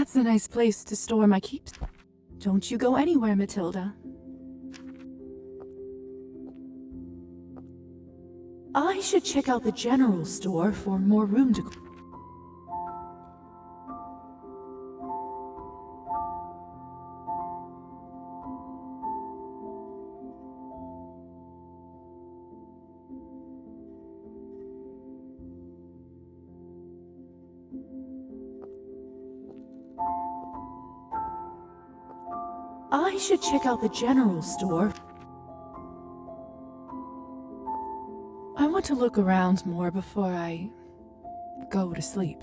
That's a nice place to store my keeps. Don't you go anywhere, Matilda. I should check out the general store for more room to... I should check out the general store. I want to look around more before I go to sleep.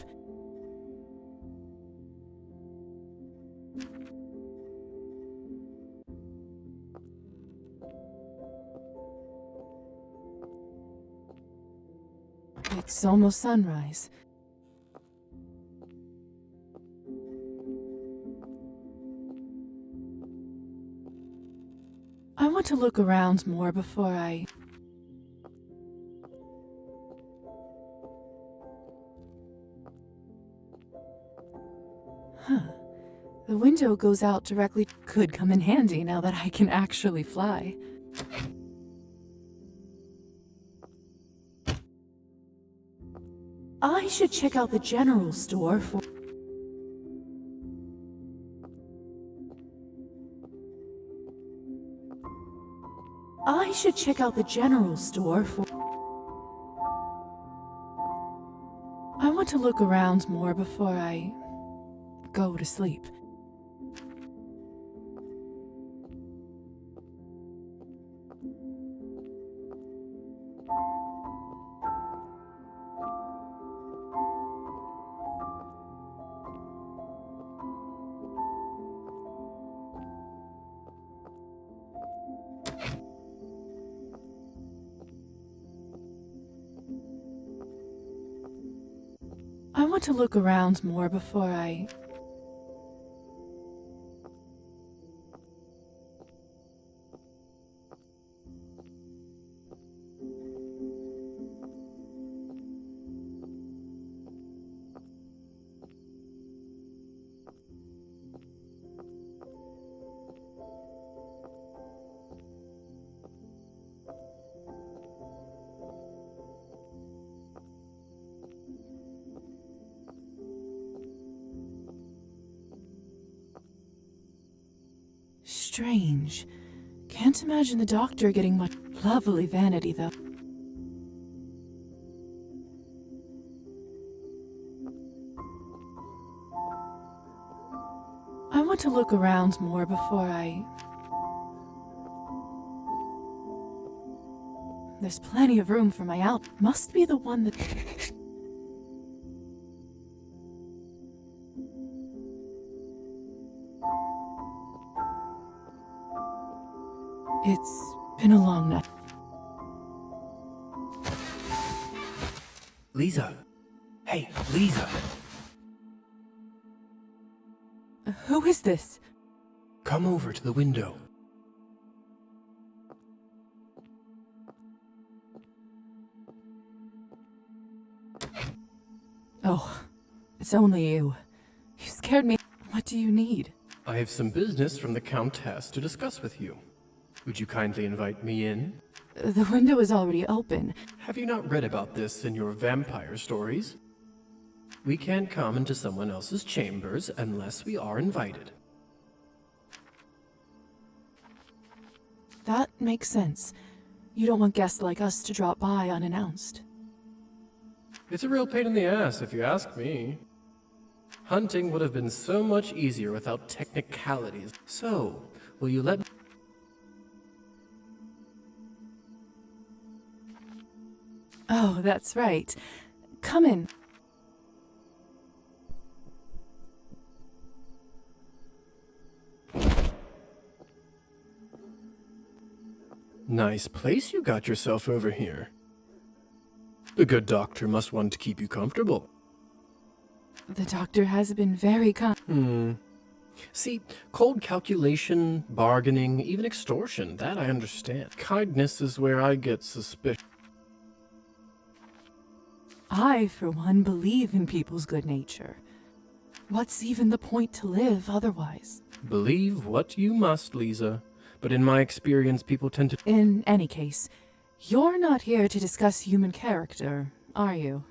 It's almost sunrise. I want to look around more before I... Huh. The window goes out directly. Could come in handy now that I can actually fly. I should check out the general store for... I should check out the general store for... I want to look around more before I go to sleep. I want to look around more before I... Strange. Can't imagine the doctor getting much... Lovely vanity, though. I want to look around more before I... There's plenty of room for my out... Must be the one that... It's been a long night. Lisa. Hey, Lisa. Who is this? Come over to the window. Oh, it's only you. You scared me. What do you need? I have some business from the Countess to discuss with you. Would you kindly invite me in? The window is already open. Have you not read about this in your vampire stories? We can't come into someone else's chambers unless we are invited. That makes sense. You don't want guests like us to drop by unannounced. It's a real pain in the ass, if you ask me. Hunting would have been so much easier without technicalities. So, will you let me... Oh, that's right. Come in. Nice place you got yourself over here. The good doctor must want to keep you comfortable. The doctor has been very kind. See, cold calculation, bargaining, even extortion, that I understand. Kindness is where I get suspicious. I, for one, believe in people's good nature. What's even the point to live otherwise? Believe what you must, Lisa. But in my experience, people tend to... In any case, you're not here to discuss human character, are you?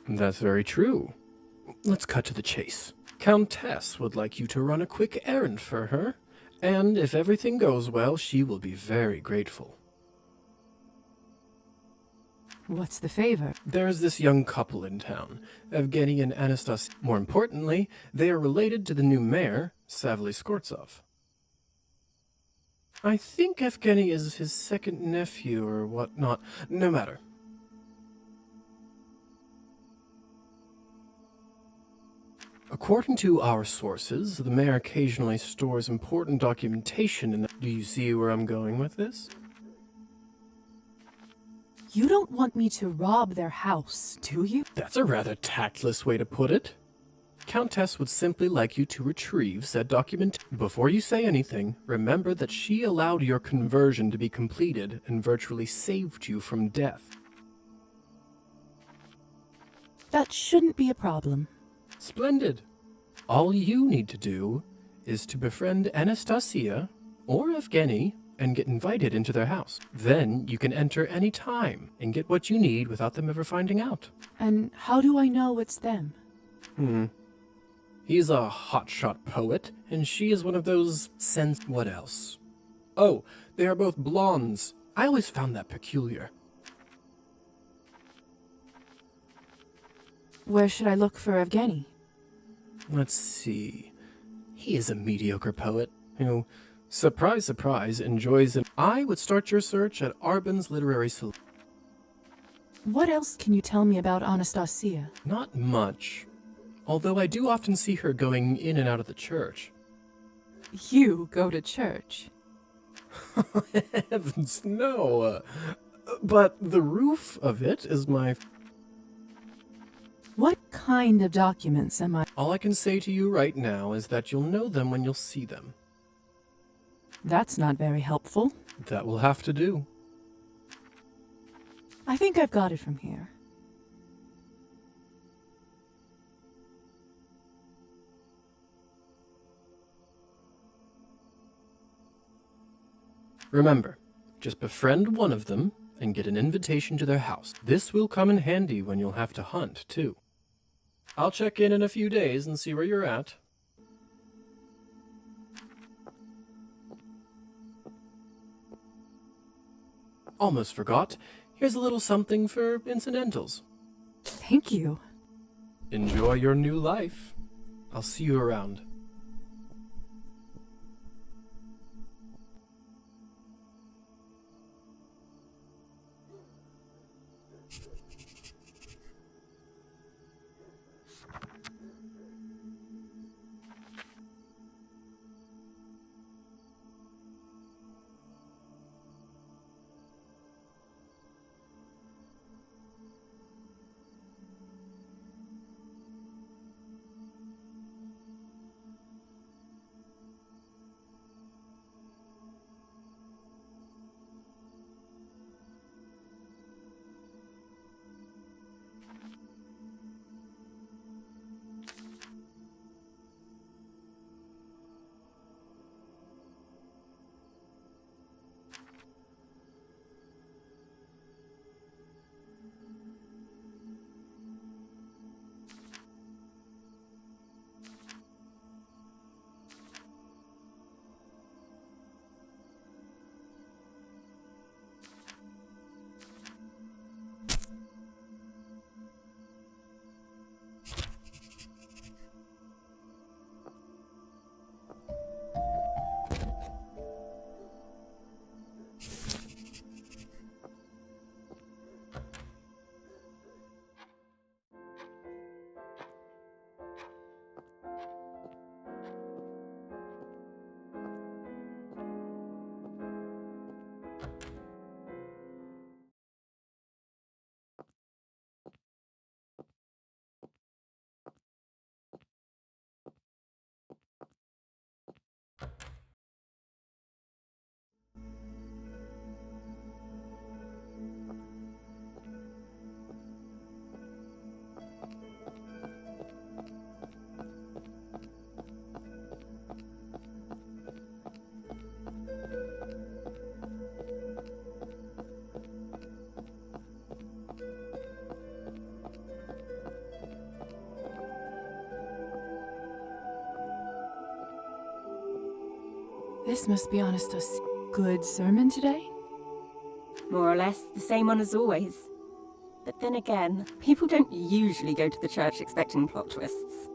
That's very true. Let's cut to the chase. Countess would like you to run a quick errand for her, and if everything goes well, she will be very grateful. What's the favor? There's this young couple in town, Evgeny and Anastasia. More importantly, they are related to the new mayor, Savely Skortsov. I think Evgeny is his second nephew or whatnot. No matter. According to our sources, the mayor occasionally stores important documentation in the... Do you see where I'm going with this? You don't want me to rob their house, do you? That's a rather tactless way to put it. Countess would simply like you to retrieve said document. Before you say anything, remember that she allowed your conversion to be completed and virtually saved you from death. That shouldn't be a problem. Splendid. All you need to do is to befriend Anastasia or Evgeny and get invited into their house. Then you can enter any time and get what you need without them ever finding out. And how do I know it's them? He's a hotshot poet, and she is one of those What else? Oh, they are both blondes. I always found that peculiar. Where should I look for Evgeny? Let's see. He is a mediocre poet who, surprise, surprise, enjoys it. I would start your search at Arbon's Literary Saloon. What else can you tell me about Anastasia? Not much. Although I do often see her going in and out of the church. You go to church. Heavens, no. But the roof of it is my... What kind of documents am I? All I can say to you right now is that you'll know them when you'll see them. That's not very helpful. That will have to do. I think I've got it from here. Remember, just befriend one of them and get an invitation to their house. This will come in handy when you'll have to hunt, too. I'll check in a few days and see where you're at. Almost forgot. Here's a little something for incidentals. Thank you. Enjoy your new life. I'll see you around. This must be Anastas' good sermon today? More or less the same one as always. But then again, people don't usually go to the church expecting plot twists.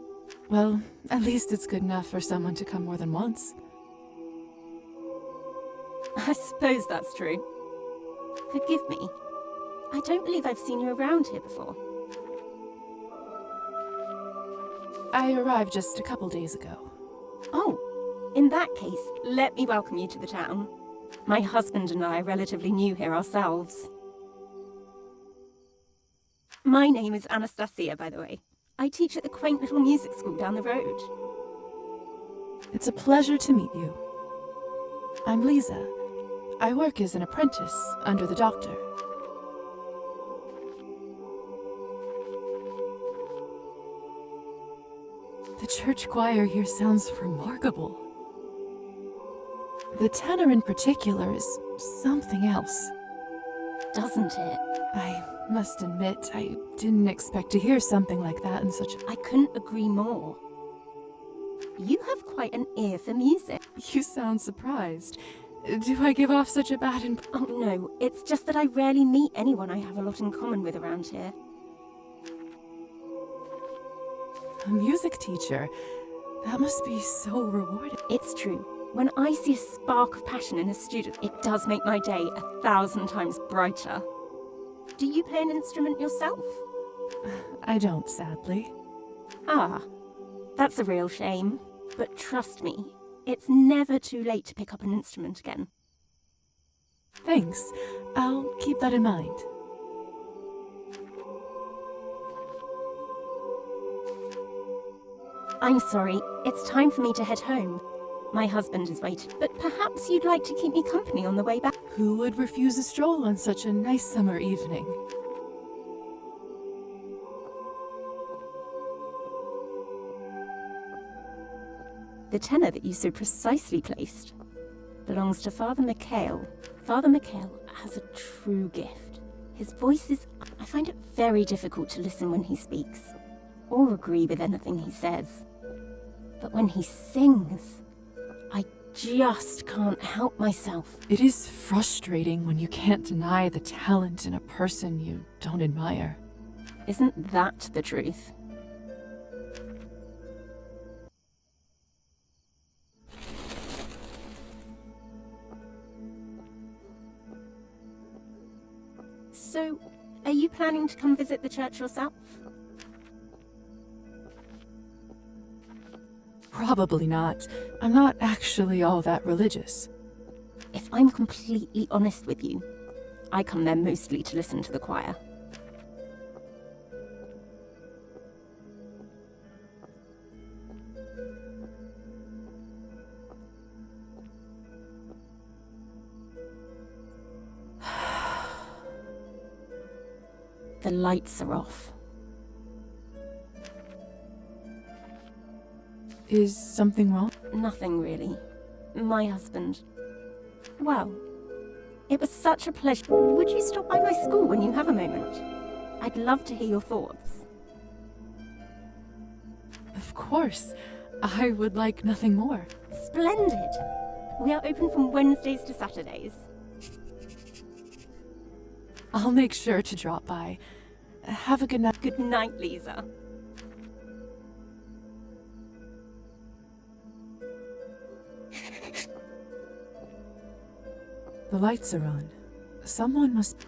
Well, at least it's good enough for someone to come more than once. I suppose that's true. Forgive me. I don't believe I've seen you around here before. I arrived just a couple days ago. Oh, in that case, let me welcome you to the town. My husband and I are relatively new here ourselves. My name is Anastasia, by the way. I teach at the quaint little music school down the road. It's a pleasure to meet you. I'm Lisa. I work as an apprentice under the doctor. The church choir here sounds remarkable. The tenor in particular is something else. Doesn't it? I must admit, I didn't expect to hear something like that in such a... I couldn't agree more. You have quite an ear for music. You sound surprised. Do I give off such a bad Oh no, it's just that I rarely meet anyone I have a lot in common with around here. A music teacher? That must be so rewarding. It's true. When I see a spark of passion in a student, it does make my day 1,000 times brighter. Do you play an instrument yourself? I don't, sadly. Ah, that's a real shame. But trust me, it's never too late to pick up an instrument again. Thanks. I'll keep that in mind. I'm sorry, it's time for me to head home. My husband is waiting, but perhaps you'd like to keep me company on the way back? Who would refuse a stroll on such a nice summer evening? The tenor that you so precisely placed belongs to Father Mikhail. Father Mikhail has a true gift. His voice is... I find it very difficult to listen when he speaks, or agree with anything he says. But when he sings, I just can't help myself. It is frustrating when you can't deny the talent in a person you don't admire. Isn't that the truth? So, are you planning to come visit the church yourself? Probably not. I'm not actually all that religious. If I'm completely honest with you, I come there mostly to listen to the choir. The lights are off. Is something wrong? Nothing really. My husband... Well, it was such a pleasure. Would you stop by my school when you have a moment? I'd love to hear your thoughts. Of course. I would like nothing more. Splendid! We are open from Wednesdays to Saturdays. I'll make sure to drop by. Have a good night. Good night, Lisa. The lights are on. Someone must...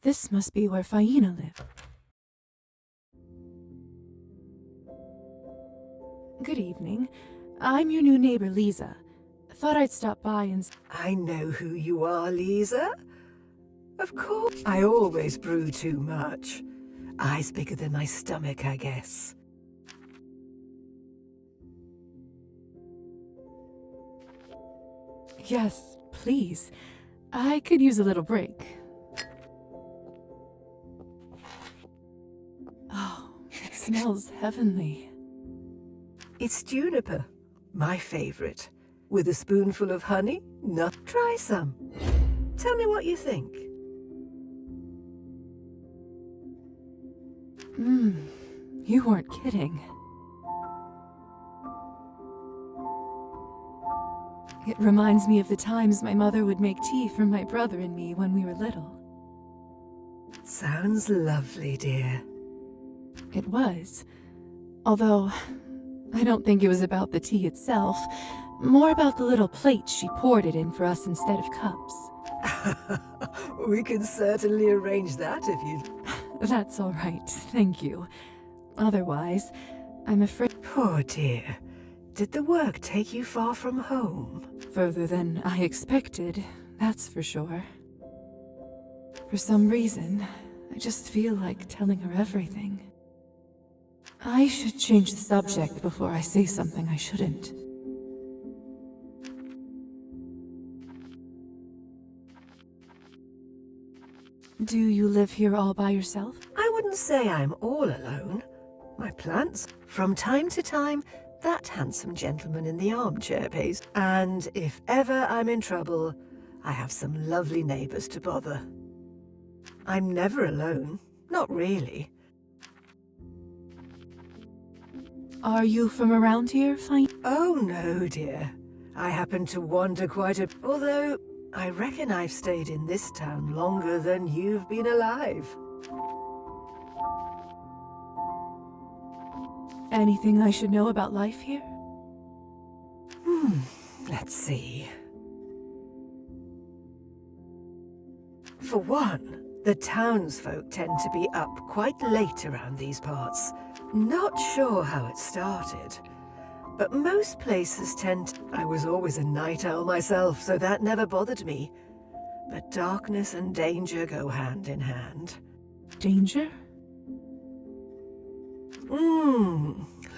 This must be where Faina lived. Good evening. I'm your new neighbor, Lisa. Thought I'd stop by and... I know who you are, Lisa. Of course. I always brew too much. Eyes bigger than my stomach, I guess. Yes, please. I could use a little break. Oh, it smells heavenly. It's juniper, my favorite. With a spoonful of honey, not try some. Tell me what you think. You weren't kidding. It reminds me of the times my mother would make tea for my brother and me when we were little. Sounds lovely, dear. It was. Although, I don't think it was about the tea itself, more about the little plates she poured it in for us instead of cups. We can certainly arrange that if you... That's all right, thank you. Otherwise, I'm afraid... Poor dear. Did the work take you far from home? Further than I expected, that's for sure. For some reason, I just feel like telling her everything. I should change the subject before I say something I shouldn't. Do you live here all by yourself? I wouldn't say I'm all alone. My plants. From time to time, that handsome gentleman in the armchair pays. And if ever I'm in trouble, I have some lovely neighbors to bother. I'm never alone. Not really. Are you from around here, Fine? Oh no, dear. I happen to wander quite a... Although, I reckon I've stayed in this town longer than you've been alive. Anything I should know about life here? Let's see. For one, the townsfolk tend to be up quite late around these parts. Not sure how it started, but most places tend... I was always a night owl myself, so that never bothered me. But darkness and danger go hand in hand. Danger?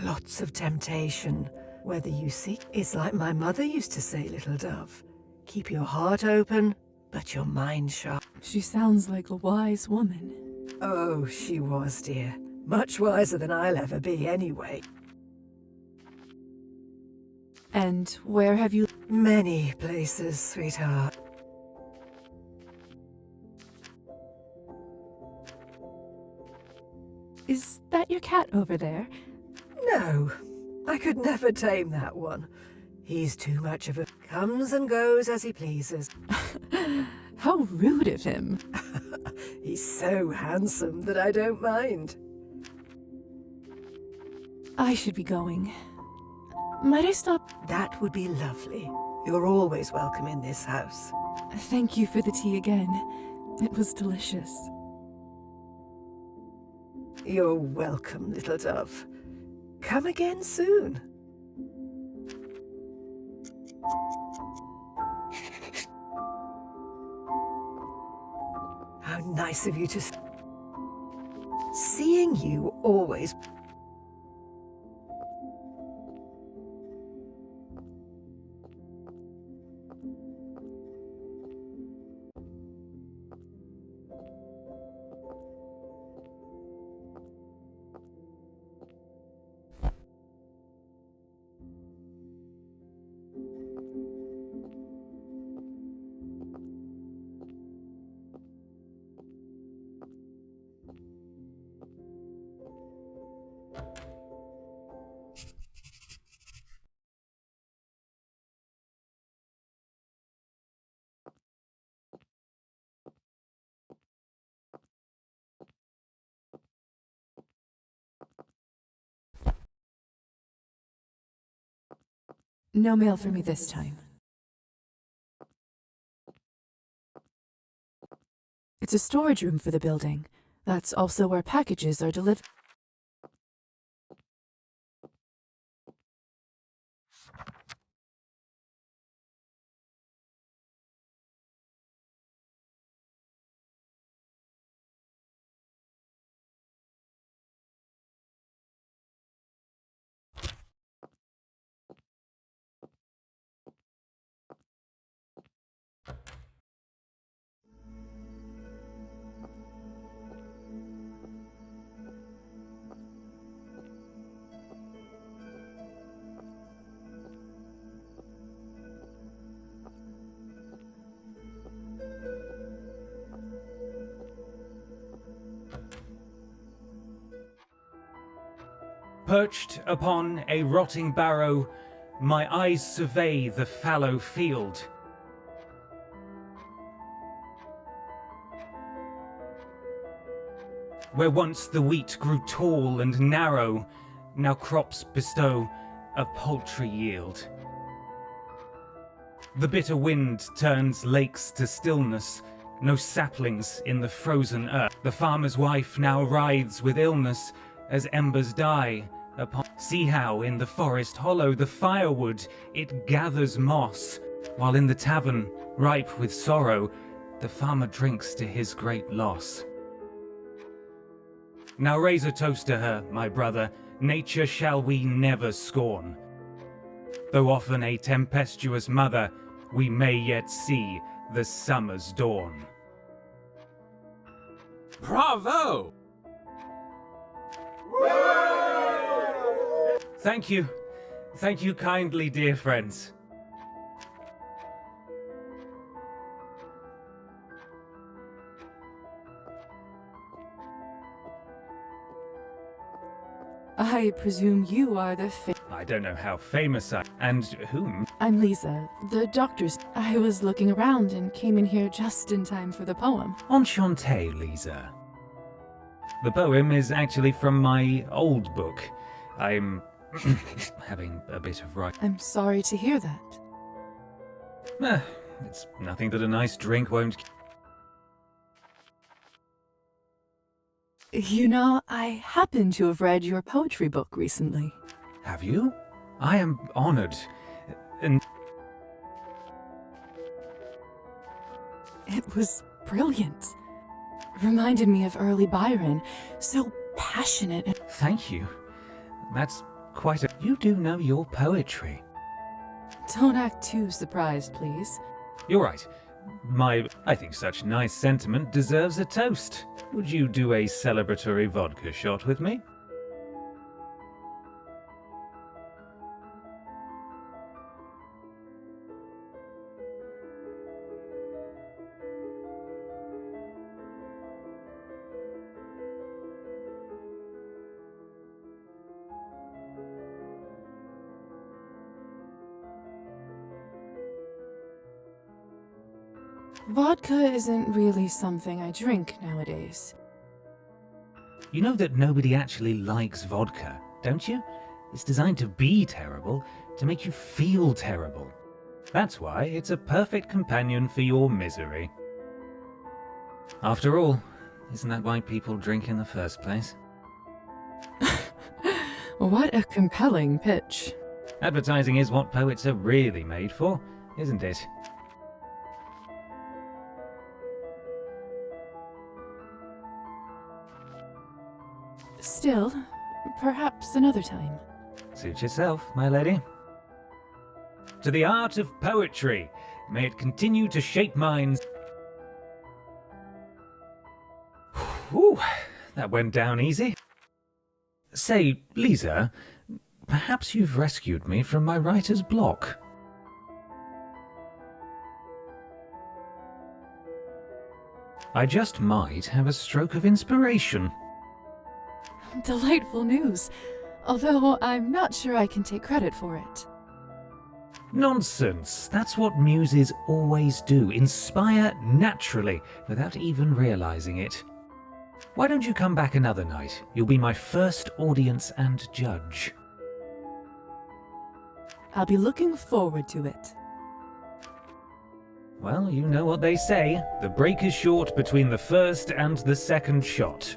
Lots of temptation. Whether you seek... It's like my mother used to say, little dove. Keep your heart open, but your mind sharp. She sounds like a wise woman. Oh, she was, dear. Much wiser than I'll ever be, anyway. And where have you... Many places, sweetheart. Is that your cat over there? No, I could never tame that one. He's too much of a... Comes and goes as he pleases. How rude of him. He's so handsome that I don't mind. I should be going. Might I stop? That would be lovely. You're always welcome in this house. Thank you for the tea again. It was delicious. You're welcome, little dove. Come again soon. How nice of you to... Seeing you always... No mail for me this time. It's a storage room for the building. That's also where packages are delivered. Perched upon a rotting barrow, my eyes survey the fallow field. Where once the wheat grew tall and narrow, now crops bestow a paltry yield. The bitter wind turns lakes to stillness, no saplings in the frozen earth. The farmer's wife now writhes with illness as embers die upon. See how in the forest hollow the firewood it gathers moss, while in the tavern, ripe with sorrow, the farmer drinks to his great loss. Now raise a toast to her, my brother, nature shall we never scorn. Though often a tempestuous mother, we may yet see the summer's dawn. Bravo! Thank you. Thank you kindly, dear friends. I presume you are the I don't know how famous I... And whom? I'm Lisa, the doctor's. I was looking around and came in here just in time for the poem. Enchanté, Lisa. The poem is actually from my old book. I'm having a bit of right. I'm sorry to hear that. It's nothing that a nice drink won't... You know, I happen to have read your poetry book recently. Have you? I am honored. And It was brilliant. Reminded me of early Byron, so passionate and... thank you. That's quite a... You do know your poetry. Don't act too surprised, please. You're right. I think such nice sentiment deserves a toast. Would you do a celebratory vodka shot with me? Vodka isn't really something I drink nowadays. You know that nobody actually likes vodka, don't you? It's designed to be terrible, to make you feel terrible. That's why it's a perfect companion for your misery. After all, isn't that why people drink in the first place? What a compelling pitch. Advertising is what poets are really made for, isn't it? Still, perhaps another time. Suit yourself, my lady. To the art of poetry, may it continue to shape minds. Whew, that went down easy. Say, Lisa, perhaps you've rescued me from my writer's block. I just might have a stroke of inspiration. Delightful news, although I'm not sure I can take credit for it. Nonsense. That's what muses always do. Inspire naturally, without even realizing it. Why don't you come back another night? You'll be my first audience and judge. I'll be looking forward to it. Well, you know what they say. The break is short between the first and the second shot.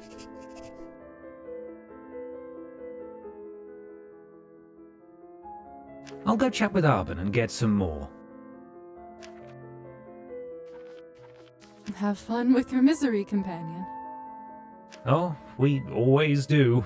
I'll go chat with Arben and get some more. Have fun with your misery, companion. Oh, we always do.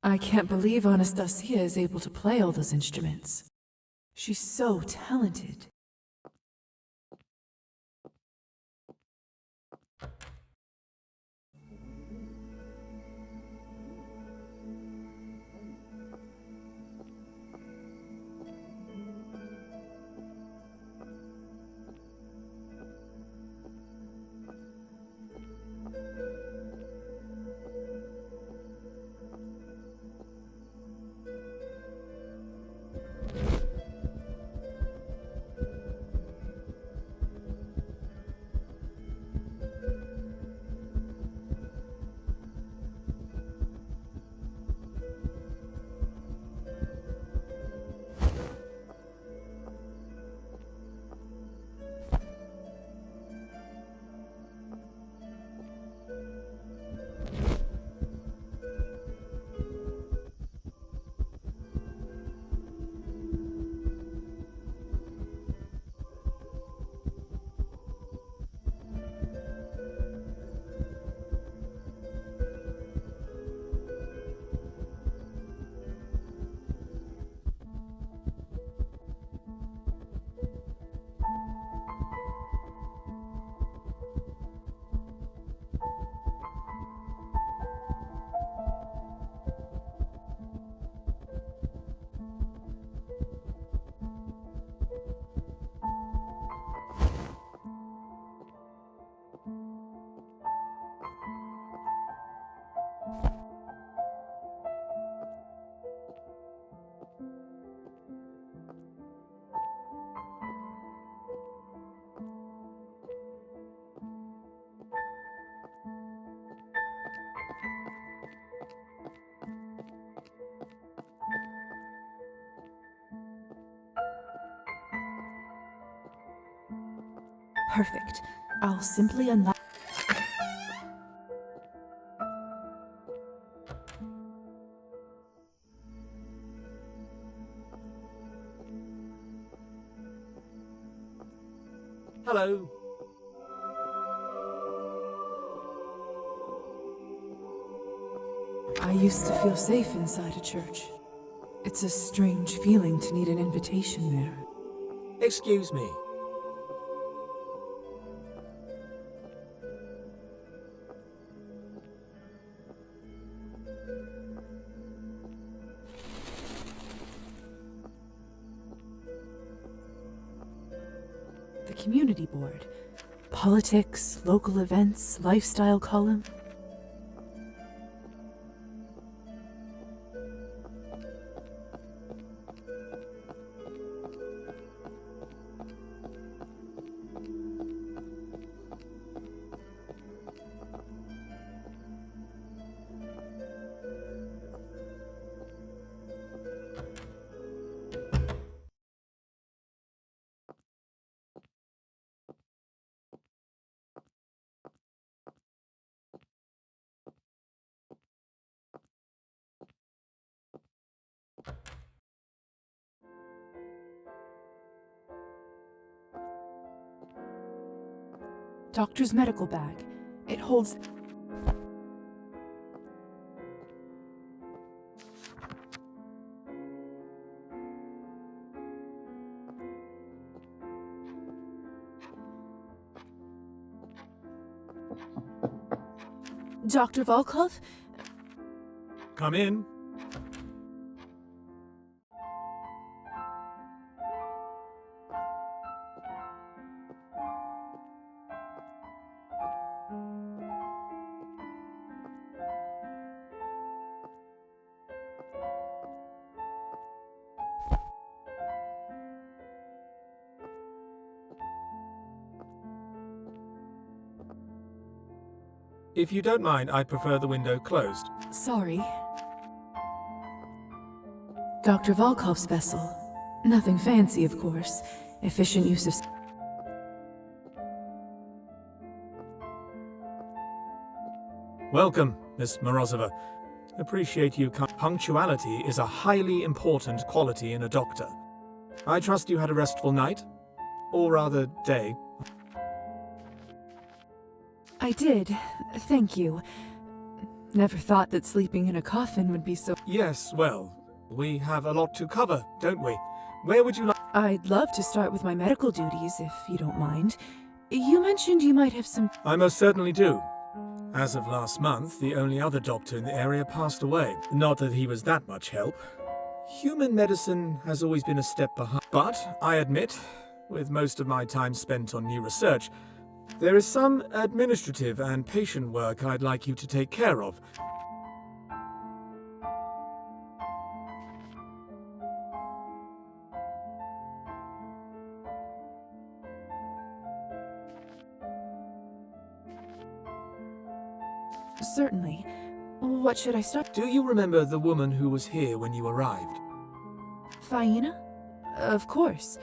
I can't believe Anastasia is able to play all those instruments. She's so talented. Perfect. I'll simply unlock. Hello. I used to feel safe inside a church. It's a strange feeling to need an invitation there. Excuse me. The community board. Politics, local events, lifestyle column. Doctor's medical bag. It holds... Dr. Volkov? Come in. If you don't mind, I prefer the window closed. Sorry. Dr. Volkov's vessel. Nothing fancy, of course. Efficient use of... Welcome, Miss Morozova. Appreciate you. Punctuality is a highly important quality in a doctor. I trust you had a restful night? Or rather, day. I did. Thank you. Never thought that sleeping in a coffin would be so... Yes, well, we have a lot to cover, don't we? Where would you like... I'd love to start with my medical duties, if you don't mind. You mentioned you might have some... I most certainly do. As of last month, the only other doctor in the area passed away. Not that he was that much help. Human medicine has always been a step behind. But, I admit, with most of my time spent on new research, there is some administrative and patient work I'd like you to take care of. Certainly. What should I start? Do you remember the woman who was here when you arrived? Faina? Of course.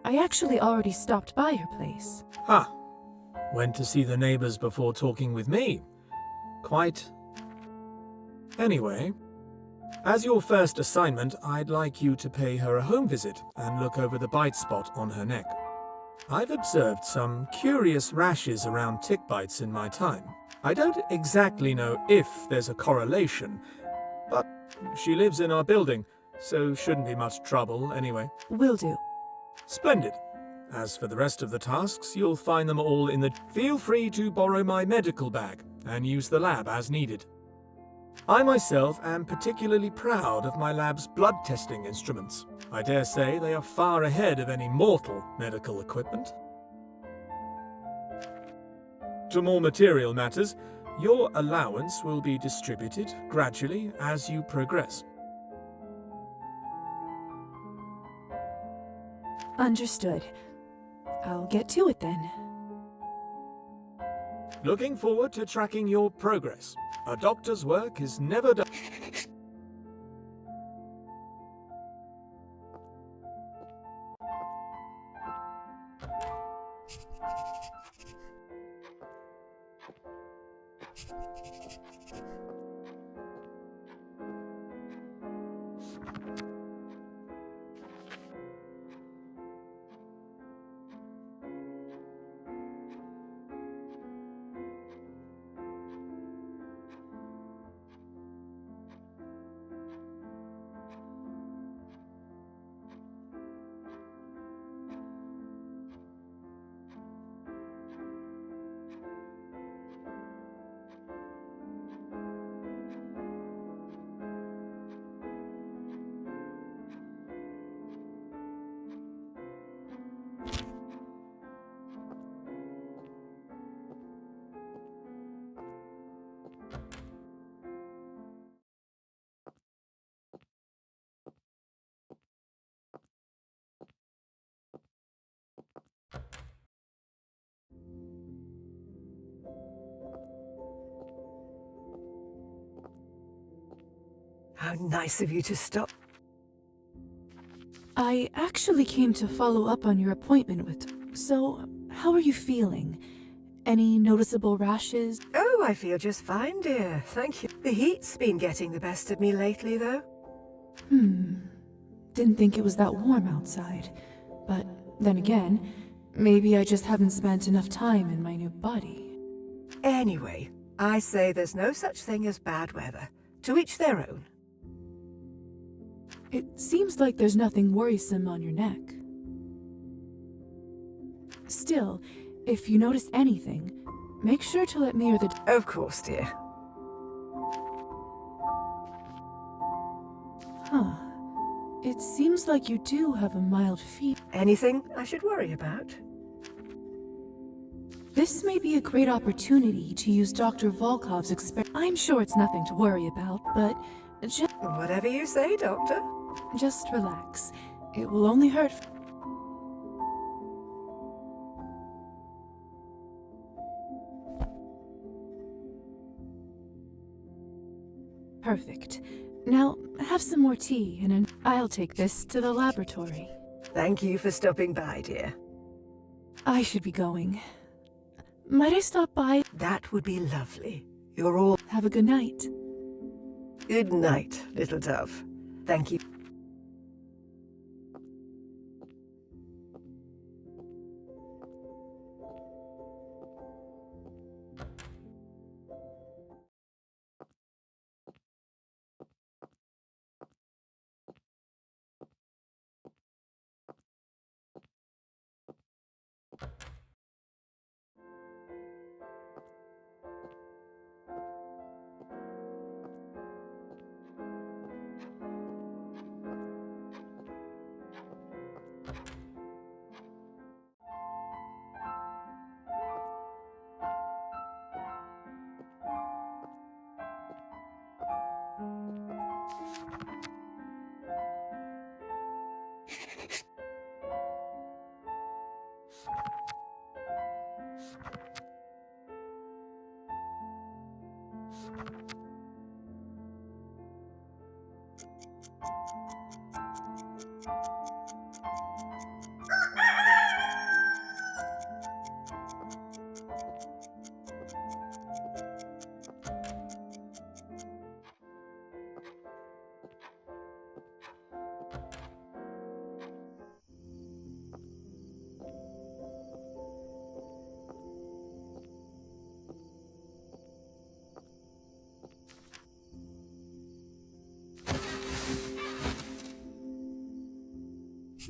I actually already stopped by her place. Ha! Went to see the neighbors before talking with me. Quite. Anyway, as your first assignment, I'd like you to pay her a home visit and look over the bite spot on her neck. I've observed some curious rashes around tick bites in my time. I don't exactly know if there's a correlation, but she lives in our building, so shouldn't be much trouble anyway. Will do. Splendid. As for the rest of the tasks, you'll find them all in the... Feel free to borrow my medical bag and use the lab as needed. I myself am particularly proud of my lab's blood testing instruments. I dare say they are far ahead of any mortal medical equipment. To more material matters, your allowance will be distributed gradually as you progress. Understood. I'll get to it then. Looking forward to tracking your progress. A doctor's work is never done. How nice of you to stop. I actually came to follow up on your appointment with... So, how are you feeling? Any noticeable rashes? Oh, I feel just fine, dear. Thank you. The heat's been getting the best of me lately, though. Didn't think it was that warm outside. But then again, Maybe I just haven't spent enough time in my new body. Anyway, I say there's no such thing as bad weather. To each their own. It seems like there's nothing worrisome on your neck. Still, if you notice anything, make sure to let me or the... Of course, dear. Huh. It seems like you do have a mild fever. Anything I should worry about? This may be a great opportunity to use Dr. Volkov's experiment. I'm sure it's nothing to worry about, but Whatever you say, Doctor. just relax. It will only hurt. Perfect. Now, have some more tea, and I'll take this to the laboratory. Thank you for stopping by, dear. I should be going. Might I stop by? That would be lovely. You're all... Have a good night. Good night, little dove. Thank you.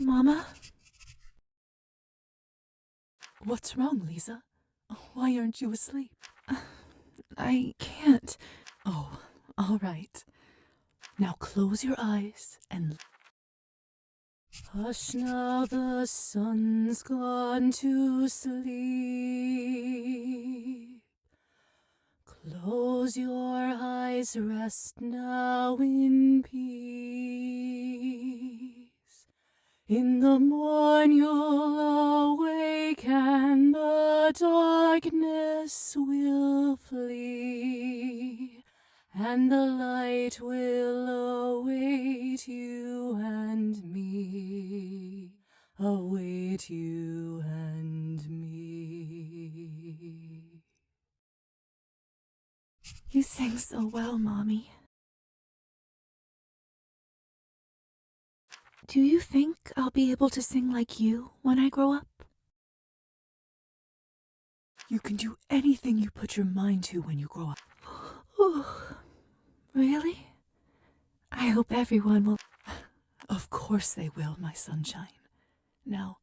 Mama? What's wrong, Lisa? Why aren't you asleep? I can't. Oh, all right. Now close your eyes and... Hush now, the sun's gone to sleep. Close your eyes, rest now in peace. In the morn you'll awake and the darkness will flee, and the light will await you and me, await you and me. You sing so well, Mommy. Do you think I'll be able to sing like you when I grow up? You can do anything you put your mind to when you grow up. Oh, really? I hope everyone will. Of course they will, my sunshine. Now,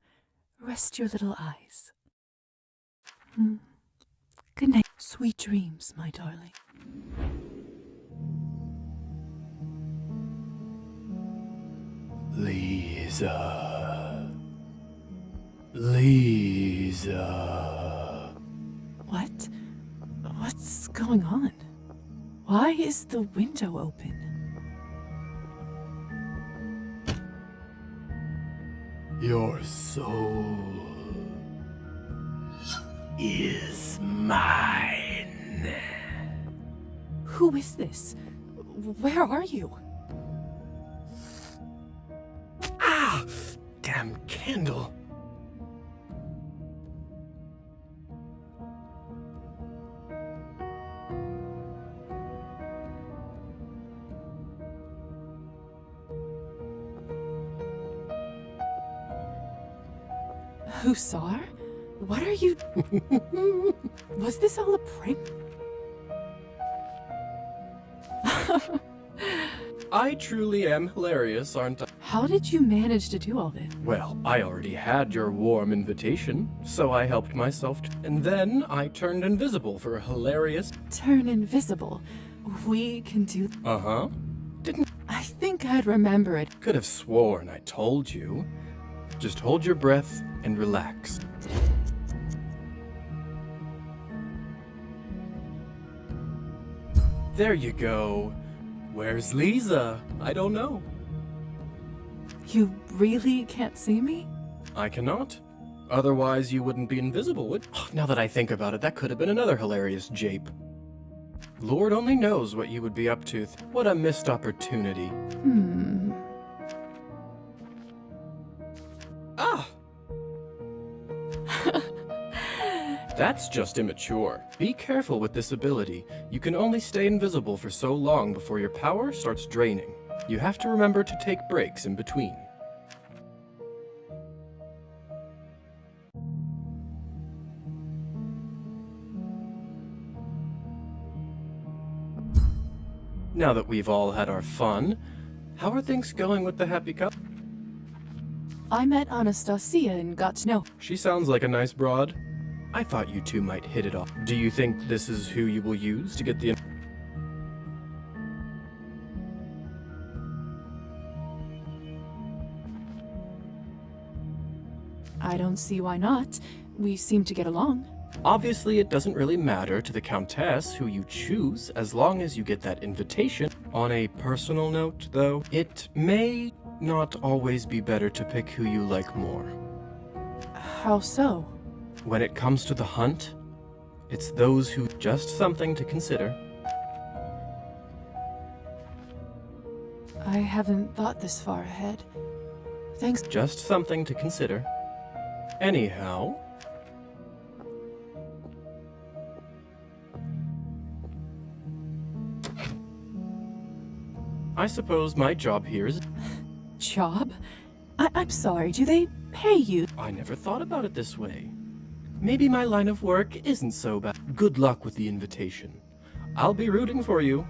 rest your little eyes. Good night. Sweet dreams, my darling. Lisa. Lisa. What? What's going on? Why is the window open? Your soul is mine. Who is this? Where are you? Ah! Damn candle. Hussar? What are you... Was this all a prank? I truly am hilarious, aren't I? How did you manage to do all this? Well, I already had your warm invitation, so I helped myself. And then I turned invisible for a hilarious... Turn invisible. We can do... Uh-huh. I think I'd remember it. Could have sworn I told you. Just hold your breath and relax. There you go. Where's Lisa? I don't know. You really can't see me? I cannot. Otherwise, you wouldn't be invisible, would? Now that I think about it, that could have been another hilarious jape. Lord only knows what you would be up to. What a missed opportunity. Ah! That's just immature. Be careful with this ability. You can only stay invisible for so long before your power starts draining. You have to remember to take breaks in between. Now that we've all had our fun, how are things going with the happy couple? I met Anastasia and got to know. She sounds like a nice broad. I thought you two might hit it off. Do you think this is who you will use to get the... I don't see why not. We seem to get along. Obviously, it doesn't really matter to the Countess who you choose as long as you get that invitation. On a personal note, though, it may not always be better to pick who you like more. How so? When it comes to the hunt, it's those who... Just something to consider. I haven't thought this far ahead. Thanks. Just something to consider. Anyhow... I suppose my job here is... Job? I'm sorry, do they pay you? I never thought about it this way. Maybe my line of work isn't so bad. Good luck with the invitation. I'll be rooting for you.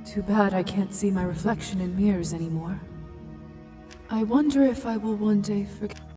Too bad I can't see my reflection in mirrors anymore. I wonder if I will one day forget.